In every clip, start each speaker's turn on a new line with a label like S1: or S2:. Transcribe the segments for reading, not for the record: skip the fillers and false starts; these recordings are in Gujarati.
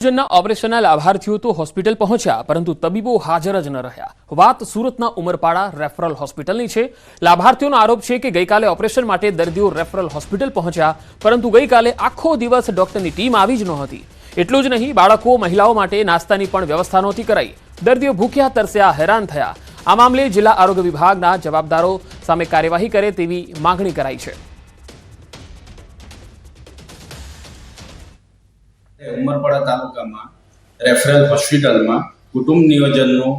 S1: જનના ઓપરેશનના લાભાર્થીઓ તો હોસ્પિટલ પહોંચ્યા પરંતુ તબીબો હાજર જ ન રહ્યા। વાત સુરતના ઉમરપાડા રેફરલ હોસ્પિટલની છે। લાભાર્થીઓનો આરોપ છે કે ગઈકાલે ઓપરેશન માટે દર્દીઓ રેફરલ હોસ્પિટલ પહોંચ્યા પરંતુ ગઈકાલે આખો દિવસ ડોક્ટરની ટીમ આવી જ નહોતી। એટલું જ નહીં, બાળકો મહિલાઓ માટે નાસ્તાની પણ વ્યવસ્થા નહોતી કરાઈ। દર્દીઓ ભૂખ્યા તરસ્યા હેરાન થયા। આ મામલે જિલ્લા આરોગ્ય વિભાગના જવાબદારો સામે કાર્યવાહી કરે તેવી માંગણી કરાઈ છે।
S2: ઉમરપાડા તાલુકામાં રેફરલ હોસ્પિટલમાં કુટુંબ નિયોજનનો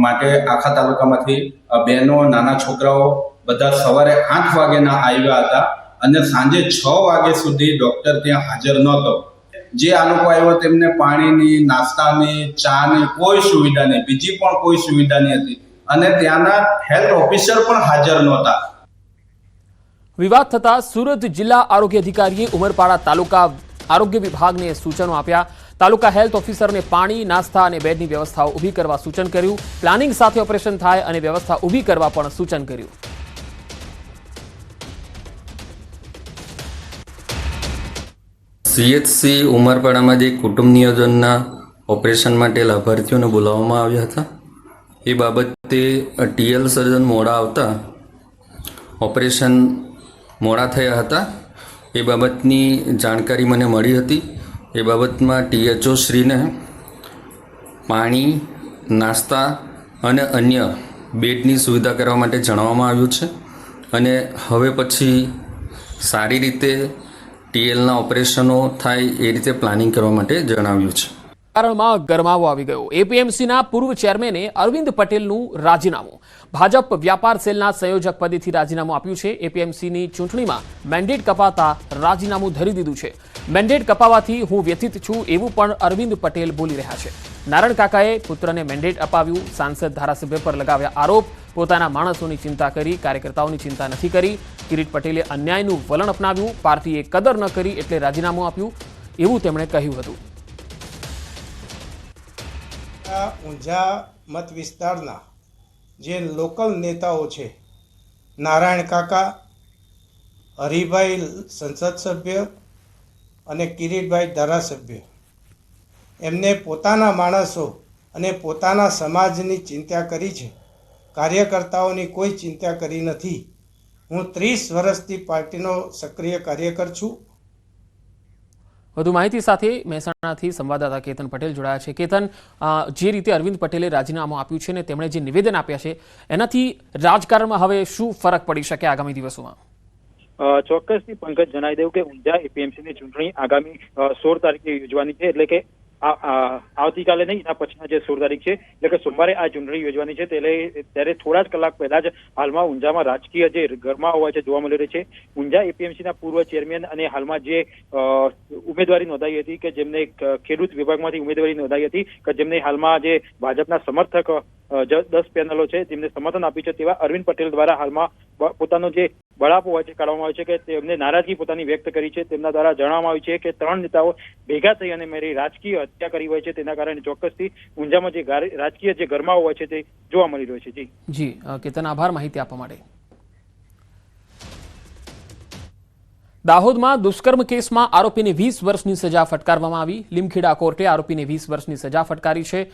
S2: માટે આખા તાલુકામાંથી બહેનો નાના છોકરાઓ બધા સવારે 8 વાગ્યાના આવ્યા હતા અને સાંજે 6 વાગ્યા સુધી ડોક્ટર ત્યાં હાજર નહોતો। જે આ લોકો આવ્યા તેમને પાણીની, નાસ્તાની, ચાની કોઈ સુવિધા નહીં, બીજી પણ કોઈ સુવિધા નહીં હતી અને ત્યાંના હેલ્થ ઓફિસર પણ હાજર નહોતા।
S1: વિવાદ થતા સુરત જિલ્લા આરોગ્ય અધિકારીએ ઉમરપાડા તાલુકા આરોગ્ય વિભાગને સૂચનો આપ્યા। તાલુકા હેલ્થ ઓફિસરને પાણી, નાસ્તા અને બેડની વ્યવસ્થાઓ ઊભી કરવા સૂચન કર્યું। પ્લાનિંગ સાથે ઓપરેશન થાય અને વ્યવસ્થા ઊભી કરવા પણ સૂચન કર્યું।
S3: સીએચસી ઉમરપાડામાં જે કુટુંબ નિયોજનના ઓપરેશન માટે લાભાર્થીઓને બોલાવવામાં આવ્યા હતા એ બાબતે ટીએલ સર્જન મોડા આવતા ઓપરેશન મોડા થયા હતા એ બાબતની જાણકારી મને મળી હતી। એ બાબતમાં ટીએચઓ શ્રીને પાણી, નાસ્તા અને અન્ય બેડની સુવિધા કરવા માટે જણાવવામાં આવ્યું છે અને હવે પછી સારી રીતે ટીએલના ઓપરેશનો થાય એ રીતે પ્લાનિંગ કરવા માટે જણાવ્યું છે।
S1: કારણમાં ગરમાવો આવી ગયો। એપીએમસીના પૂર્વ ચેરમેને અરવિંદ પટેલનું રાજીનામું। ભાજપ વ્યાપાર સેલના સંયોજક પદેથી રાજીનામું આપ્યું છે। એપીએમસીની ચૂંટણીમાં મેન્ડેટ કપાતા રાજીનામું ધરી દીધું છે। મેન્ડેટ કપાવાથી હું વ્યથિત છું એવું પણ અરવિંદ પટેલ બોલી રહ્યા છે। નારણ કાકાએ પુત્રને મેન્ડેટ અપાવ્યું। સાંસદ ધારાસભ્ય પર લગાવ્યા આરોપ। પોતાના માણસોની ચિંતા કરી, કાર્યકર્તાઓની ચિંતા નથી કરી। કિરીટ પટેલે અન્યાયનું વલણ અપનાવ્યું। પાર્ટીએ કદર ન કરી એટલે રાજીનામું આપ્યું એવું તેમણે કહ્યું હતું।
S4: ઊંઝા મત વિસ્તારના જે લોકલ નેતાઓ છે, નારાયણ કાકા, હરિભાઈ સંસદ સભ્ય અને કિરીટભાઈ ધારાસભ્ય, એમને પોતાના માણસો અને પોતાના સમાજની ચિંતા કરી છે। કાર્યકર્તાઓની કોઈ ચિંતા કરી નથી। હું 30 વર્ષથી પાર્ટીનો સક્રિય કાર્યકર છું।
S1: વધુ માહિતી સાથે મહેસાણાથી સંવાદદાતા કેતન પટેલ જોડાયા છે। કેતન, જે રીતે અરવિંદ પટેલે રાજીનામું આપ્યું છે ને તેમણે જે નિવેદન આપ્યા છે એનાથી રાજકારણમાં હવે શું ફરક પડી શકે આગામી દિવસોમાં?
S5: ચોક્કસથી પંકજ જણાવી દઉં કે ઊંઝા એપીએમસીની ચૂંટણી આગામી 16 તારીખે યોજવાની છે। એટલે કે આવતીકાલે નહીં, એના પછીના જે 16 તારીખ છે એટલે કે સોમવારે આ ચૂંટણી યોજવાની છે। ત્યારે થોડા જ કલાક પહેલા જ હાલમાં ઊંઝામાં રાજકીય જે ગરમાવો હોય છે જોવા મળી રહી છે। ઊંઝા એપીએમસીના પૂર્વ ચેરમેન અને હાલમાં જે ઉમેદવારી નોંધાઈ હતી કે જેમને ખેડૂત વિભાગમાંથી ઉમેદવારી નોંધાઈ હતી કે જેમને હાલમાં જે ભાજપના સમર્થક 10 પેનલો છે તેમને સમર્થન આપ્યું છે તેવા અરવિંદ પટેલ દ્વારા હાલમાં પોતાનો જે બળાપો હોય છે કાઢવામાં આવ્યો છે કે તેમને નારાજગી પોતાની વ્યક્ત કરી છે। તેમના દ્વારા જણાવવામાં આવ્યું છે કે 3 નેતાઓ ભેગા થઈ અને મારી રાજકીય હત્યા કરી હોય છે। તેના કારણે ચોક્કસથી ઊંઝામાં જે રાજકીય જે ગરમાવો હોય છે તે જોવા મળી રહ્યો છે।
S1: જી કેતન, આભાર માહિતી આપવા માટે। દાહોદમાં દુષ્કર્મ કેસમાં આરોપીને 20 વર્ષની સજા ફટકારવામાં આવી। લીમખેડા કોર્ટે આરોપીને 20 વર્ષની સજા ફટકારી છે।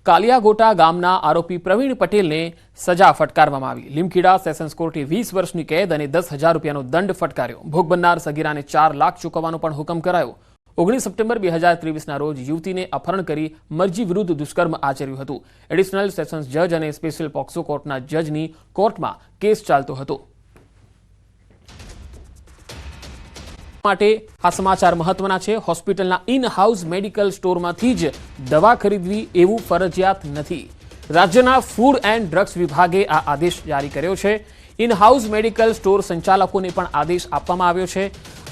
S1: કાલિયાગોટા ગામના આરોપી પ્રવીણ પટેલને સજા ફટકારવામાં આવી। લીમખેડા સેશન્સ કોર્ટે 20 વર્ષની કેદ અને 10,000 રૂપિયાનો દંડ ફટકાર્યો। ભોગ બનનાર સગીરાને 4 લાખ ચૂકવવાનો પણ હુકમ કરાયો। 19 સપ્ટેમ્બર 2023ના રોજ યુવતીને અપહરણ કરી મરજી વિરુદ્ધ દુષ્કર્મ આચર્યું હતું। એડિશનલ સેશન્સ જજ અને સ્પેશિયલ પોક્સો કોર્ટના જજની કોર્ટમાં કેસ ચાલતો હતો। માટે આ સમાચાર મહત્વના છે। હોસ્પિટલના ઇન હાઉસ મેડિકલ સ્ટોરમાંથી જ દવા ખરીદવી એવું ફરજિયાત નથી। રાજ્યના ફૂડ એન્ડ ડ્રગ્સ વિભાગે આ આદેશ જારી કર્યો છે। ઇન હાઉસ મેડિકલ સ્ટોર સંચાલકોને પણ આદેશ આપવામાં આવ્યો છે।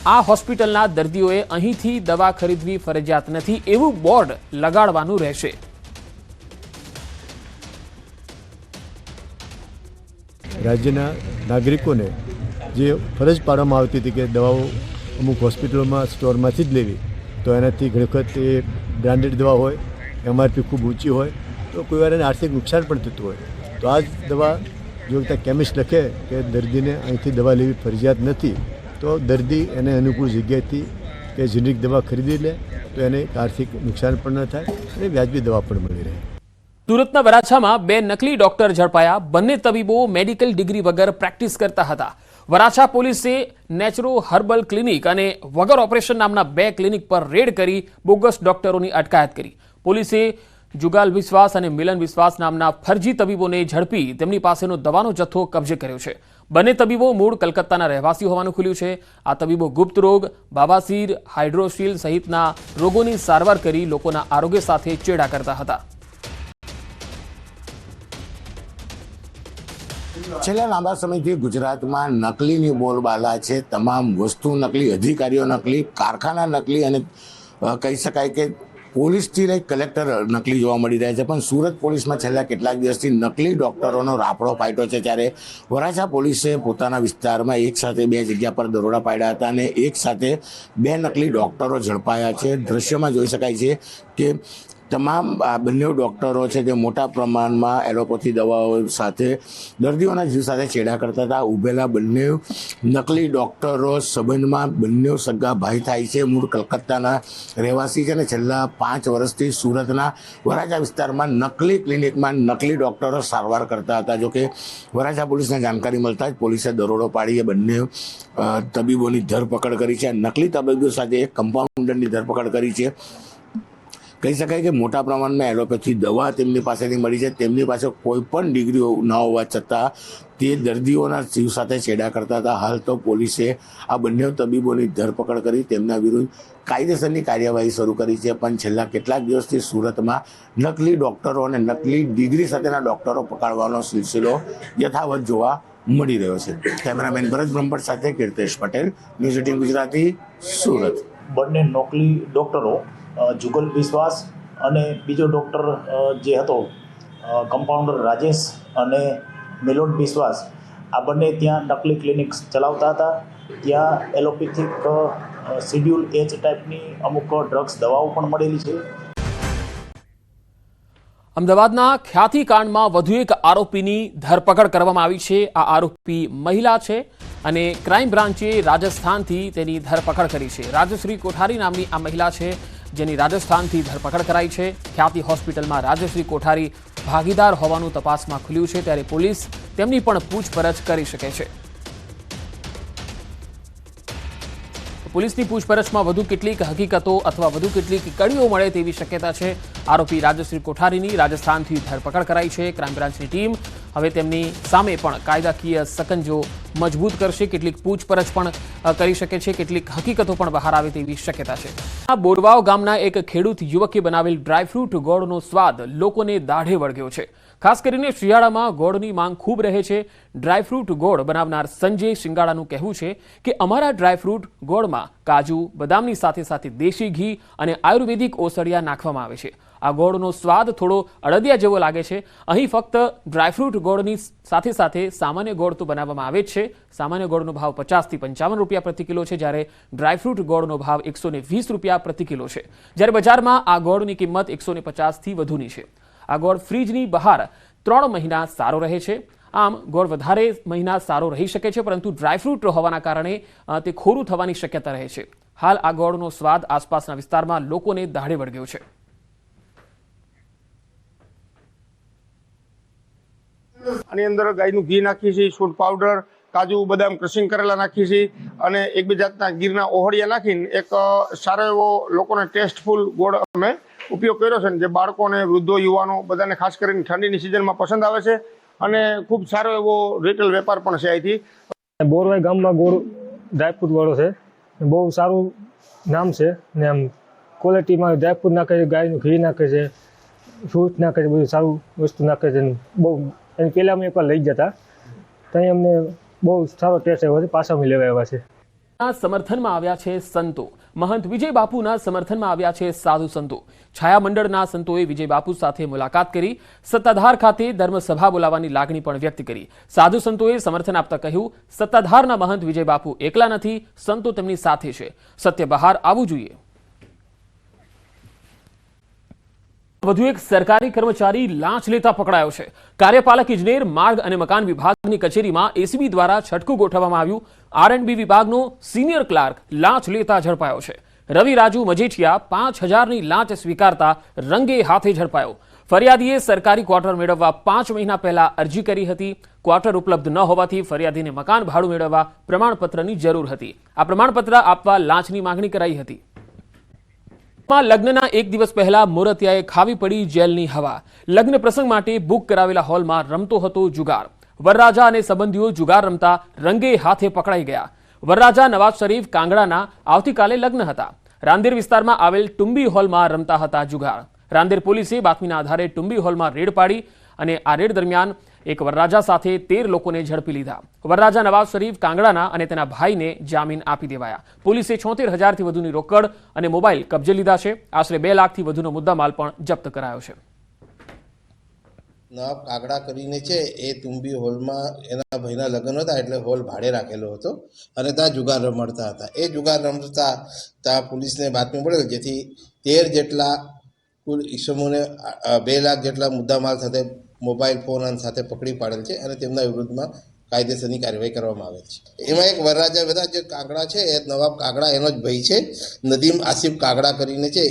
S1: આ હોસ્પિટલના દર્દીઓએ અહીંથી દવા ખરીદવી ફરજિયાત નથી એવું બોર્ડ લગાડવાનું રહેશે।
S6: રાજ્યના નાગરિકોને જે ફરજ પાડવામાં આવતી હતી કે દવાઓ અમુક હોસ્પિટલોમાં સ્ટોરમાંથી જ લેવી, તો એનાથી ઘણી વખત એ બ્રાન્ડેડ દવા હોય, એમઆરપી ખૂબ ઊંચી હોય તો કોઈ વાર એને આર્થિક નુકસાન પણ થતું હોય। તો આ જ દવા જો ત્યાં કેમિસ્ટ લખે કે દર્દીને અહીંથી દવા લેવી ફરજિયાત નથી તો દર્દી એને અનુકૂળ જગ્યાએથી કે જેનરિક દવા ખરીદી લે તો એને આર્થિક નુકસાન પણ ન થાય અને વ્યાજબી દવા પણ મળી રહે.
S1: સુરતના વરાછામાં 2 નકલી ડોક્ટર ઝડપાયા. બંને તબીબો મેડિકલ ડિગ્રી વગર પ્રેક્ટિસ કરતા હતા. વરાછા પોલીસે નેચરો હર્બલ ક્લિનિક અને વગર ઓપરેશન નામના 2 ક્લિનિક પર રેડ કરી બોગસ ડોક્ટરોની અટકાયત કરી. પોલીસે જુગાલ વિશ્વાસ અને મિલન વિશ્વાસ નામના ફરજી તબીબોને ઝડપી તેમની પાસેનો દવાનો જથ્થો કબજે કર્યો છે. બંને તબીબો મૂળ કલકત્તાના રહેવાસી હોવાનું ખુલ્યું છે. આ તબીબો ગુપ્ત રોગ, બાબાસીર, હાઇડ્રોશીલ સહિતના રોગોની સારવાર કરી લોકોના આરોગ્ય સાથે ચેડા કરતા હતા.
S7: છેલ્લા લાંબા સમયથી ગુજરાતમાં નકલીની બોલબાલા છે. તમામ વસ્તુ નકલી, અધિકારીઓ નકલી, કારખાના નકલી અને કહી શકાય કે પોલીસથી લઈ કલેક્ટર નકલી જોવા મળી રહ્યા છે. પણ સુરત પોલીસમાં છેલ્લા કેટલાક દિવસથી નકલી ડૉક્ટરોનો રાફડો ફાટ્યો છે. ત્યારે વરાછા પોલીસે પોતાના વિસ્તારમાં એક સાથે 2 જગ્યા પર દરોડા પાડ્યા હતા અને એક સાથે 2 નકલી ડૉક્ટરો ઝડપાયા છે. દ્રશ્યમાં જોઈ શકાય છે કે તમામ આ બંને ડૉક્ટરો છે જે મોટા પ્રમાણમાં એલોપેથી દવાઓ સાથે દર્દીઓના જીવ સાથે ચેડા કરતા હતા. ઉભેલા બંને નકલી ડૉક્ટરો સંબંધમાં બંને સગા ભાઈ થાય છે. મૂળ કલકત્તાના રહેવાસી છે અને છેલ્લા 5 વર્ષથી સુરતના વરાછા વિસ્તારમાં નકલી ક્લિનિકમાં નકલી ડૉક્ટરો સારવાર કરતા હતા. જોકે વરાછા પોલીસને જાણકારી મળતા જ પોલીસે દરોડો પાડી બંને તબીબોની ધરપકડ કરી છે. નકલી તબીબો સાથે એક કમ્પાઉન્ડરની ધરપકડ કરી છે. કહી શકાય કે મોટા પ્રમાણમાં એલોપેથી દવા તેમની પાસેથી મળી છે. તેમની પાસે કોઈ પણ ડિગ્રીઓ ન હોવા છતાં તે દર્દીઓના જીવ સાથે ચેડા કરતા હતા. હાલ તો પોલીસે આ બંને તબીબોની ધરપકડ કરી તેમના વિરુદ્ધ કાયદેસરની કાર્યવાહી શરૂ કરી છે. પણ છેલ્લા કેટલાક દિવસથી સુરતમાં નકલી ડૉક્ટરો અને નકલી ડિગ્રી સાથેના ડૉક્ટરો પકડવાનો સિલસિલો યથાવત જોવા મળી રહ્યો છે. કેમેરામેન ભરત બ્રહ્મભટ્ટ સાથે કીર્તેશ પટેલ, ન્યૂઝ 18 ગુજરાતી, સુરત.
S8: બંને નકલી ડૉક્ટરો જુગલ વિશ્વાસ અને બીજો ડૉક્ટર જે હતો કમ્પાઉન્ડર રાજેશ અને મિલોન વિશ્વાસ, આ બંને ત્યાં નકલી ક્લિનિક ચલાવતા હતા. ત્યાં એલોપેથિક શિડ્યુલ એચ ટાઈપની અમુક ડ્રગ્સ દવાઓ પણ મળેલી છે.
S1: અમદાવાદના ખ્યાતિકાંડમાં વધુ એક આરોપીની ધરપકડ કરવામાં આવી છે. આ આરોપી મહિલા છે અને ક્રાઇમ બ્રાન્ચે રાજસ્થાનથી તેની ધરપકડ કરી છે. રાજશ્રી કોઠારી નામની આ મહિલા છે જેની રાજસ્થાનથી ધરપકડ કરાઈ છે. ખ્યાતિ હોસ્પિટલમાં રાજશ્રી કોઠારી ભાગીદાર હોવાનું તપાસમાં ખુલ્યું છે. ત્યારે પોલીસ તેમની પણ પૂછપરછ કરી શકે છે. પોલીસની પૂછપરછમાં વધુ કેટલીક હકીકતો અથવા વધુ કેટલીક કડીઓ મળે તેવી શક્યતા છે. આરોપી રાજશ્રી કોઠારીની રાજસ્થાનથી ધરપકડ કરાઈ છે. ક્રાઇમ બ્રાન્ચની ટીમ હવે તેમની સામે પણ કાયદાકીય સકંજો મજબૂત કરશે. કેટલીક પૂછપરછ પણ કરી શકે છે. કેટલીક હકીકતો પણ બહાર આવે તેવી શક્યતા છે. આ બોરવાવ ગામના એક ખેડૂત યુવકે બનાવેલ ડ્રાયફ્રૂટ ગોળનો સ્વાદ લોકોને દાઢે વળગ્યો છે. ખાસ કરીને શિયાળામાં ગોળની માંગ ખૂબ રહે છે. ડ્રાયફ્રૂટ ગોળ બનાવનાર સંજય શિંગાળાનું કહેવું છે કે અમારા ડ્રાયફ્રૂટ ગોળમાં કાજુ, બદામની સાથે સાથે દેશી ઘી અને આયુર્વેદિક ઓસડિયા નાખવામાં આવે છે. આ ગોળનો સ્વાદ થોડો અડદિયા જેવો લાગે છે. અહીં ફક્ત ડ્રાયફ્રૂટ ગોળની સાથે સાથે સામાન્ય ગોળ તો બનાવવામાં આવે જ છે. સામાન્ય ગોળનો ભાવ 50 થી 55 રૂપિયા પ્રતિ કિલો છે, જ્યારે ડ્રાયફ્રૂટ ગોળનો ભાવ 120 રૂપિયા પ્રતિ કિલો છે. જ્યારે બજારમાં આ ગોળની કિંમત 150 થી વધુની છે. આ ગોળ ફ્રીજની બહાર 3 મહિના સારો રહે છે. આમ ગોળ વધારે મહિના સારો રહી શકે છે, પરંતુ ડ્રાયફ્રૂટ હોવાના કારણે તે ખોરું થવાની શક્યતા રહે છે. હાલ આ ગોળનો સ્વાદ આસપાસના વિસ્તારમાં લોકોને દાઢે વળગ્યો છે.
S9: આની અંદર ગાયનું ઘી નાખીએ છીએ, ફૂડ પાવડર, કાજુ, બદામ ક્રશિંગ કરેલા નાખીએ છીએ અને એક બે જાતના ગીરના ઓહળિયા નાખીને એક સારો એવો લોકોને ટેસ્ટફુલ ગોળ અમે ઉપયોગ કર્યો છે, જે બાળકોને, વૃદ્ધો, યુવાનો બધાને ખાસ કરીને ઠંડીની સિઝનમાં પસંદ આવે છે અને ખૂબ સારો એવો રિટેલ વેપાર પણ છે. અહીંથી
S10: બોરવાઈ ગામમાં ગોળ ડ્રાયફ્રૂટ વાળો છે, બહુ સારું નામ છે ને આમ ક્વોલિટીમાં ડ્રાયફ્રૂટ નાખે છે, ગાયનું ઘી નાખે છે, ફ્રૂટ નાખે છે, બધું સારું વસ્તુ નાખે છે. બહુ એની પહેલાં અમે એકવાર લઈ જતા ત્યાં અમને બહુ સારો ટેસ્ટ આવ્યો છે, પાછા અમે લેવા આવ્યા છે.
S1: સમર્થનમાં આવ્યા છે સંતો. મહંત વિજય બાપુના સમર્થનમાં આવ્યા છે સાધુ સંતો. છાયા મંડળના સંતોએ વિજય બાપુ સાથે મુલાકાત કરી. સત્તાધાર ખાતે ધર્મસભા બોલાવવાની લાગણી પણ વ્યક્ત કરી. સાધુ સંતોએ સમર્થન આપતા કહ્યું, સત્તાધારના મહંત વિજય બાપુ એકલા નથી, સંતો તેમની સાથે છે. સત્ય બહાર આવવું જોઈએ. વધુ એક સરકારી કર્મચારી લાંચ લેતા પકડાયો છે. કાર્યપાલક ઇજનેર માર્ગ અને મકાન વિભાગની કચેરીમાં એસીબી દ્વારા છટકું ગોઠવવામાં આવ્યું. R&B વિભાગનો સિનિયર ક્લાર્ક લાંચ લેતા ઝડપાયો છે. રવિ રાજુ મજીઠિયા 5,000ની લાંચ સ્વીકારતા રંગે હાથે ઝડપાયો। ફરિયાદીએ સરકારી ક્વાર્ટર મેળવવા 5 મહિના પહેલા અરજી કરી હતી। ક્વાર્ટર ઉપલબ્ધ ન હોવાથી ફરિયાદીને મકાન ભાડું મેળવવા પ્રમાણપત્રની જરૂર હતી। આ પ્રમાણપત્ર આપવા લાંચની માંગણી કરાઈ હતી। લગ્નના 1 દિવસ પહેલા મોરતિયાએ ખાવી પડી જેલની હવા। લગ્ન પ્રસંગ માટે બુક કરાવેલા હોલમાં રમતો હતો જુગાર। વરરાજા અને સંબંધીઓ જુગાર રમતા રંગે હાથે પકડાઈ ગયા। વરરાજા નવાઝ શરીફ કાંગડાના આવતીકાલે લગ્ન હતા। રાંદેર વિસ્તારમાં આવેલ ટુંબી હોલમાં રમતા હતા જુગાર। રાંદેર પોલીસે બાતમીના આધારે ટુંબી હોલમાં રેડ પાડી અને આ રેડ દરમિયાન એક વરરાજા સાથે 13 લોકોને ઝડપી લીધા। વરરાજા નવાઝ શરીફ કાંગડાના અને તેના ભાઈને જામીન આપી દેવાયા। પોલીસે 76,000થી વધુની રોકડ અને મોબાઈલ કબજે લીધા છે। આશરે 2 લાખથી વધુનો મુદ્દામાલ પણ જપ્ત કરાયો છે।
S11: નવાબ કાગડા કરીને છે એ તુંબી હોલમાં એના ભાઈના લગ્ન હતા એટલે હોલ ભાડે રાખેલો હતો અને ત્યાં જુગાર રમતા હતા। એ જુગાર રમતા ત્યાં પોલીસને બાતમી મળેલ, જેથી 13 જેટલા કુલ ઈસમોને 2 લાખ જેટલા મુદ્દામાલ સાથે મોબાઈલ ફોન સાથે પકડી પાડેલ છે અને તેમના વિરુદ્ધમાં કાયદેસરની કાર્યવાહી કરવામાં આવેલ છે। એમાં એક વરરાજા બધા જે કાગડા છે એ નવાબ કાગડા એનો જ ભાઈ છે, નદીમ આસિફ કાગડા કરીને છે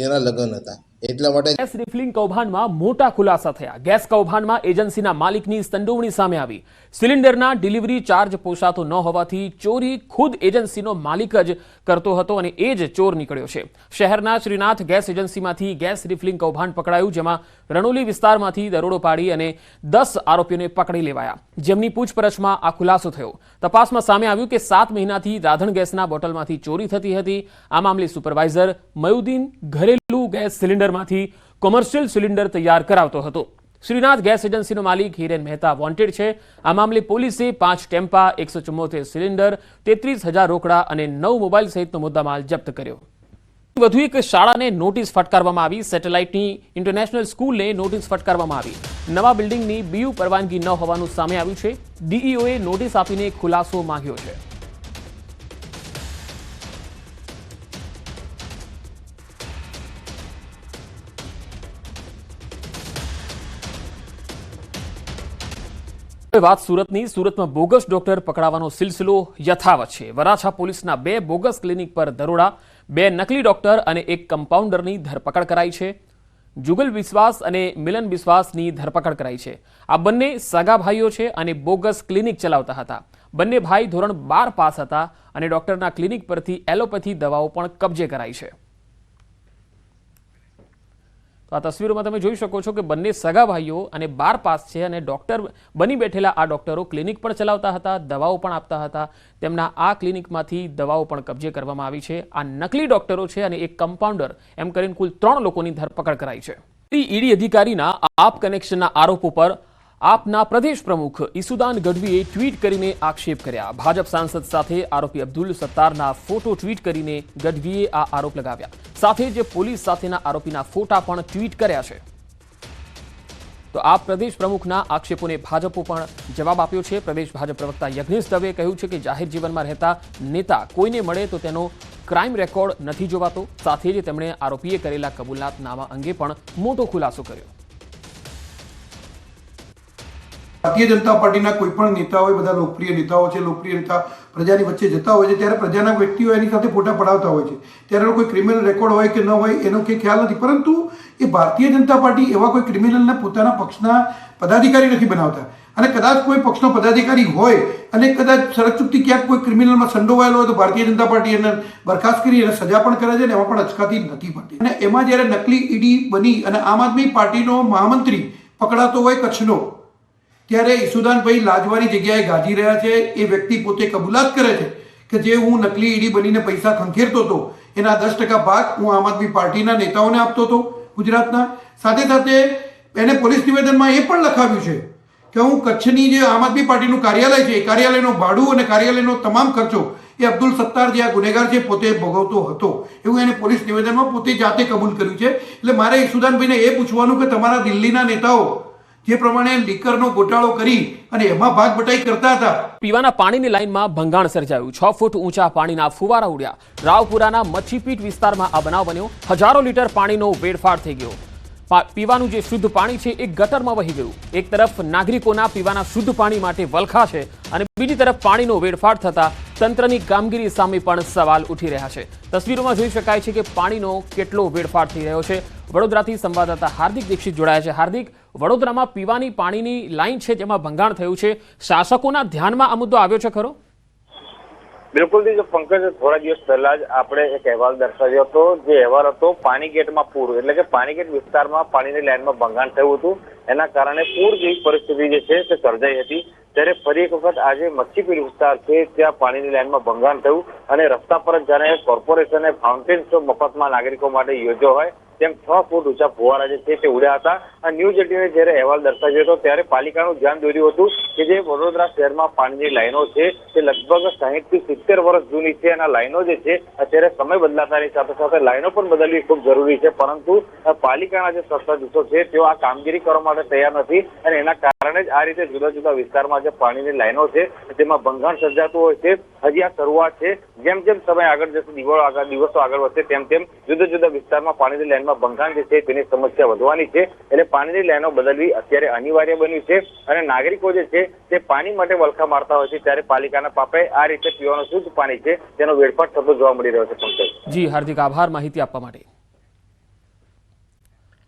S11: એના લગ્ન હતા। એટલા માટે
S1: ગેસ રિફિલિંગ કૌભાંડમાં મોટા ખુલાસા થયા। ગેસ કૌભાંડમાં એજન્સીના માલિકની સંડોવણી સામે આવી। સિલિન્ડરના ડિલિવરી ચાર્જ પોસાતો ન હોવાથી ચોરી ખુદ એજન્સીનો માલિક જ કરતો હતો અને એ જ ચોર નીકળ્યો છે। શહેરના શ્રીનાથ ગેસ એજન્સીમાંથી ગેસ રિફિલિંગ કૌભાંડ પકડાયું, જેમાં રણોલી વિસ્તારમાંથી દરોડો પાડી અને 10 આરોપીઓને પકડી લેવાયા, જેમની પૂછપરછમાં આ ખુલાસો થયો। તપાસમાં સામે આવ્યું કે 7 મહિનાથી રાધણ ગેસના બોટલમાંથી ચોરી થતી હતી। આ મામલે સુપરવાઇઝર મયુદ્દીન ઘરેલું ગેસ સિલિન્ડરમાંથી કોમર્શિયલ સિલિન્ડર તૈયાર કરાવતો હતો। શ્રીનાથ ગેસ એજન્સીનો માલિક હિરેન મહેતા વોન્ટેડ છે। આ મામલે પોલીસે 5 ટેમ્પા, 174 સિલિન્ડર, 33,000 રોકડા અને 9 મોબાઈલ સહિતનો મુદ્દામાલ જપ્ત કર્યો। વધુ એક શાળાને નોટિસ ફટકારવામાં આવી। સેટેલાઇટની ઇન્ટરનેશનલ સ્કૂલને નોટિસ ફટકારવામાં આવી। નવા બિલ્ડિંગની બીયુ પરવાનગી ન હોવાનું સામે આવ્યું છે। ડીઈઓએ નોટિસ આપીને ખુલાસો માંગ્યો છે। વાત સુરતની। સુરતમાં બોગસ ડોક્ટર પકડાવાનો સિલસિલો યથાવત છે। વરાછા પોલીસના 2 બોગસ ક્લિનિક પર દરોડા, 2 નકલી ડોક્ટર અને એક કમ્પાઉન્ડરની ધરપકડ કરાઈ છે। જુગલ બિસ્વાસ અને મિલન બિસ્વાસની ધરપકડ કરાઈ છે। આ બંને સગા ભાઈઓ છે અને બોગસ ક્લિનિક ચલાવતા હતા। બંને ભાઈ ધોરણ 12 પાસ હતા અને ડોક્ટરના ક્લિનિક પરથી એલોપેથી દવાઓ પણ કબજે કરાઈ છે। તો આ તસવીરોમાં તમે જોઈ શકો છો કે બંને સગા ભાઈઓ અને 12 પાસ છે અને ડોક્ટર બની બેઠેલા આ ડોક્ટરો ક્લિનિક પણ ચલાવતા હતા, દવાઓ પણ આપતા હતા। તેમના આ ક્લિનિકમાંથી દવાઓ પણ કબજે કરવામાં આવી છે। આ નકલી ડોક્ટરો છે અને એક કમ્પાઉન્ડર, એમ કરીને કુલ 3 લોકોની ધરપકડ કરાઈ છે। ઈડી અધિકારીના આપ કનેક્શનના આરોપો પર આપના પ્રદેશ પ્રમુખ ઈસુદાન ગઢવીએ ટ્વીટ કરીને આક્ષેપ કર્યા। ભાજપ સાંસદ સાથે આરોપી અબ્દુલ સત્તારના ફોટો ટ્વીટ કરીને ગઢવીએ આ આરોપ લગાવ્યા। સાથે જ પોલીસ સાથેના આરોપીના ફોટા પણ ટ્વીટ કર્યા છે। તો આ પ્રદેશ પ્રમુખના આક્ષેપોને ભાજપે પણ જવાબ આપ્યો છે। પ્રદેશ ભાજપ પ્રવક્તા યજ્ઞેશ દવે કહ્યું છે કે જાહેર જીવનમાં રહેતા નેતા કોઈને મળે તો તેનો ક્રાઇમ રેકોર્ડ નથી જોવાતો। સાથે જ તેમણે આરોપીએ કરેલા કબૂલાતનામા અંગે પણ મોટો ખુલાસો કર્યો।
S12: ભારતીય જનતા પાર્ટીના કોઈ પણ નેતાઓ એ બધા લોકપ્રિય નેતાઓ છે। લોકપ્રિય નેતા પ્રજાની વચ્ચે જતા હોય છે ત્યારે પ્રજાના વ્યક્તિઓ એની સાથે ફોટા પડાવતા હોય છે। ત્યારે એનો કોઈ ક્રિમિનલ રેકોર્ડ હોય કે ન હોય એનો કંઈ ખ્યાલ નથી, પરંતુ એ ભારતીય જનતા પાર્ટી એવા કોઈ ક્રિમિનલને પોતાના પક્ષના પદાધિકારી નથી બનાવતા। અને કદાચ કોઈ પક્ષનો પદાધિકારી હોય અને કદાચ સરકચૂકથી ક્યાંક કોઈ ક્રિમિનલમાં સંડોવાયેલો હોય તો ભારતીય જનતા પાર્ટી એને બરખાસ્ત કરી અને સજા પણ કરે છે અને એમાં પણ અચકાતી નથી પડતી। અને એમાં જ્યારે નકલી ઈડી બની અને આમ આદમી પાર્ટીનો મહામંત્રી પકડાતો હોય કચ્છનો, ત્યારે ઈસુદાનભાઈ લાજવારી જગ્યાએ ગાજી રહ્યા છે। એ વ્યક્તિ પોતે કબૂલાત કરે છે કે જે હું નકલી ઈડી બનીને પૈસા ખંખેરતો હતો એના 10% ભાગ હું આમ આદમી પાર્ટીના નેતાઓને આપતો હતો ગુજરાતના। સાથે સાથે એને પોલીસ નિવેદનમાં એ પણ લખાવ્યું છે કે હું કચ્છની જે આમ આદમી પાર્ટીનું કાર્યાલય છે એ કાર્યાલયનું ભાડું અને કાર્યાલયનો તમામ ખર્ચો એ અબ્દુલ સત્તાર જે આ ગુનેગાર છે પોતે ભોગવતો હતો, એવું એને પોલીસ નિવેદનમાં પોતે જાતે કબૂલ કર્યું છે। એટલે મારે ઈસુદાનભાઈને એ પૂછવાનું કે તમારા દિલ્હીના નેતાઓ જે પ્રમાણે લીકરનો ગોટાળો કરી અને એમાં ભાગ બટાઈ કરતા હતા।
S1: પીવાના પાણીની લાઇનમાં ભંગાણ સર્જાયું। 6 ફૂટ ઊંચા પાણીના ફુવારા ઉડ્યા। રાવપુરાના મચ્છીપીટ વિસ્તારમાં આ બનાવ બન્યો। હજારો લીટર પાણીનો વેડફાટ થઈ ગયો। પીવાનું જે શુદ્ધ પાણી છે એ ગટરમાં વહી ગયું. એક તરફ નાગરિકોના પીવાના શુદ્ધ પાણી માટે વલખા છે અને બીજી તરફ પાણીનો વેડફાટ થતા તંત્રની કામગીરી સામે પણ સવાલ ઉઠી રહ્યા છે. તસવીરોમાં જોઈ શકાય છે કે પાણીનો કેટલો વેડફાટ થઈ રહ્યો છે. વડોદરાથી સંવાદદાતા હાર્દિક દીક્ષિત જોડાયા છે. હાર્દિક, વડોદરામાં પીવાની પાણીની લાઈન છે જેમાં ભંગાણ થયું છે. શાસકોના ધ્યાનમાં આ મુદ્દો આવ્યો છે ખરો?
S13: બિલકુલ પંકજ, થોડા દિવસ પહેલા જ આપણે એક અહેવાલ દર્શાવ્યો હતો. જે અહેવાલ હતો પાણીગેટમાં પૂર, એટલે કે પાણીગેટ વિસ્તારમાં પાણીની લાઈનમાં ભંગાણ થયું હતું. એના કારણે પૂર જેવી પરિસ્થિતિ જે છે તે સર્જાઈ હતી. ત્યારે ફરી એક વખત આજે મચ્છીપીર વિસ્તાર છે ત્યાં પાણીની લાઈનમાં ભંગાણ થયું અને રસ્તા પર જ જાણે કોર્પોરેશને ફાઉન્ટેન શો મફતમાં નાગરિકો માટે યોજ્યો હોય તેમ 6 ફૂટ ઊંચા ફુવારા જે છે તે ઉડ્યા હતા. આ ન્યૂઝ 18એ જ્યારે અહેવાલ દર્શાવ્યો હતો ત્યારે પાલિકાનું ધ્યાન દોર્યું હતું કે જે વડોદરા શહેરમાં પાણીની લાઈનો છે તે લગભગ 60 થી 70 વર્ષ જૂની છે અને લાઈનો જે છે અત્યારે સમય બદલાતાની સાથે સાથે લાઈનો પણ બદલવી ખૂબ જરૂરી છે. પરંતુ પાલિકાના જે સત્તાધીશો છે તેઓ આ કામગીરી કરવા માટે તૈયાર નથી અને એના કારણે જ આ રીતે જુદા જુદા વિસ્તારમાં જે પાણીની લાઈનો છે તેમાં ભંગાણ સર્જાતું હોય છે. હજી આ શરૂઆત છે. જેમ જેમ સમય આગળ જશે, દિવસો આગળ વધશે તેમ તેમ જુદા જુદા વિસ્તારમાં પાણીની લાઈનમાં ભંગાણ જે છે તેની સમસ્યા વધવાની છે. એટલે પાણીની લાઈનો બદલવી અત્યારે અનિવાર્ય બન્યું છે અને નાગરિકો જે છે તે પાણી માટે વલખા મારતા હોય છે ત્યારે પાલિકાના પાપે આ રીતે પીવાનું શુદ્ધ પાણી છે તેનો વેડફાટ થતો જોવા મળી રહ્યો છે. પંકજ
S1: જી હાર્દિક, આભાર માહિતી આપવા માટે.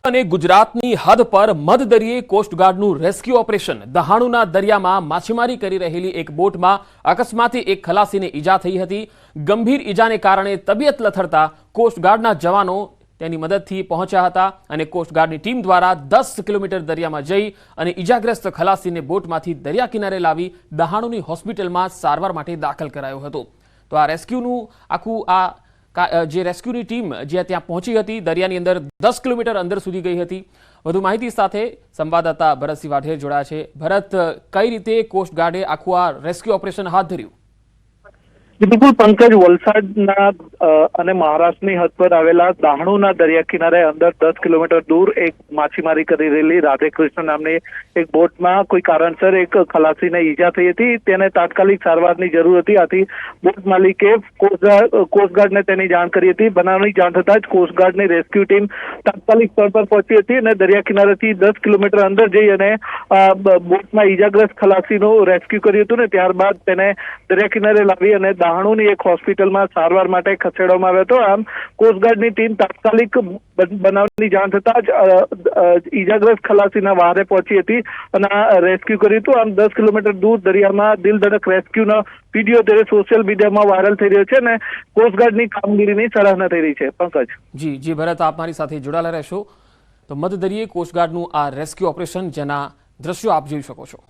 S1: અને ગુજરાતની હદ પર મધદરિયે કોસ્ટગાર્ડનું રેસ્ક્યુ ઓપરેશન. દહાણુના દરિયામાં માછીમારી કરી રહેલી એક બોટમાં અકસ્માતે એક ખલાસીને ઈજા થઈ હતી. ગંભીર ઈજાને કારણે તબિયત લથડતા કોસ્ટગાર્ડના જવાનો તેની મદદથી પહોંચ્યા હતા અને કોસ્ટગાર્ડની ટીમ દ્વારા 10 કિલોમીટર દરિયામાં જઈ અને ઈજાગ્રસ્ત ખલાસીને બોટમાંથી દરિયા કિનારે લાવી દહાણુની હોસ્પિટલમાં સારવાર માટે દાખલ કરાયો હતો. તો આ રેસ્ક્યુનું આખું જે રેસ્ક્યુની ટીમ જે ત્યાં પહોંચી હતી દરિયાની અંદર 10 કિલોમીટર અંદર સુધી ગઈ હતી. વધુ માહિતી સાથે સંવાદદાતા ભરતસિંહ વાઢેર જોડાયા છે. ભરત, કઈ રીતે કોસ્ટગાર્ડે આખું આ રેસ્ક્યુ ઓપરેશન હાથ ધર્યું?
S14: બિલકુલ પંકજ, વલસાડના અને મહારાષ્ટ્રની હદ પર આવેલા દાહણુના દરિયા કિનારે અંદર 10 કિલોમીટર દૂર એક માછીમારી કરી રહેલી રાધેકૃષ્ણ નામની એક બોટમાં કોઈ કારણસર એક ખલાસીને ઈજા થઈ હતી. તેને તાત્કાલિક સારવારની જરૂર હતી. આથી બોટ માલિકે કોસ્ટગાર્ડને તેની જાણ કરી હતી. બનાવની જાણ થતાં જ કોસ્ટગાર્ડની રેસ્ક્યુ ટીમ તાત્કાલિક સ્થળ પર પહોંચી હતી અને દરિયા કિનારેથી 10 કિલોમીટર અંદર જઈ અને બોટમાં ઈજાગ્રસ્ત ખલાસીનું રેસ્ક્યુ કર્યું હતું ને ત્યારબાદ તેને દરિયા કિનારે લાવી અને દહાણુની એક હોસ્પિટલમાં સારવાર માટે ખસેડવામાં આવ્યો હતો. આમ કોસ્ટગાર્ડની ટીમ તાત્કાલિક બનાવની જાણ થતાં જ ઈજાગ્રસ્ત ખલાસીના વહારે પહોંચી હતી અને આ રેસ્ક્યુ કર્યું હતું. આમ 10 કિલોમીટર દૂર દરિયામાં દિલધડક રેસ્ક્યુનો વિડીયો અત્યારે સોશિયલ મીડિયામાં વાયરલ થઈ રહ્યો છે અને કોસ્ટગાર્ડની કામગીરીની સરાહના થઈ રહી છે. પંકજ.
S1: જી ભરત, આપ મારી સાથે જોડાયેલા રહેશો. તો મધદરિયે કોસ્ટગાર્ડનું આ રેસ્ક્યુ ઓપરેશન જેના દ્રશ્યો આપ જોઈ શકો છો.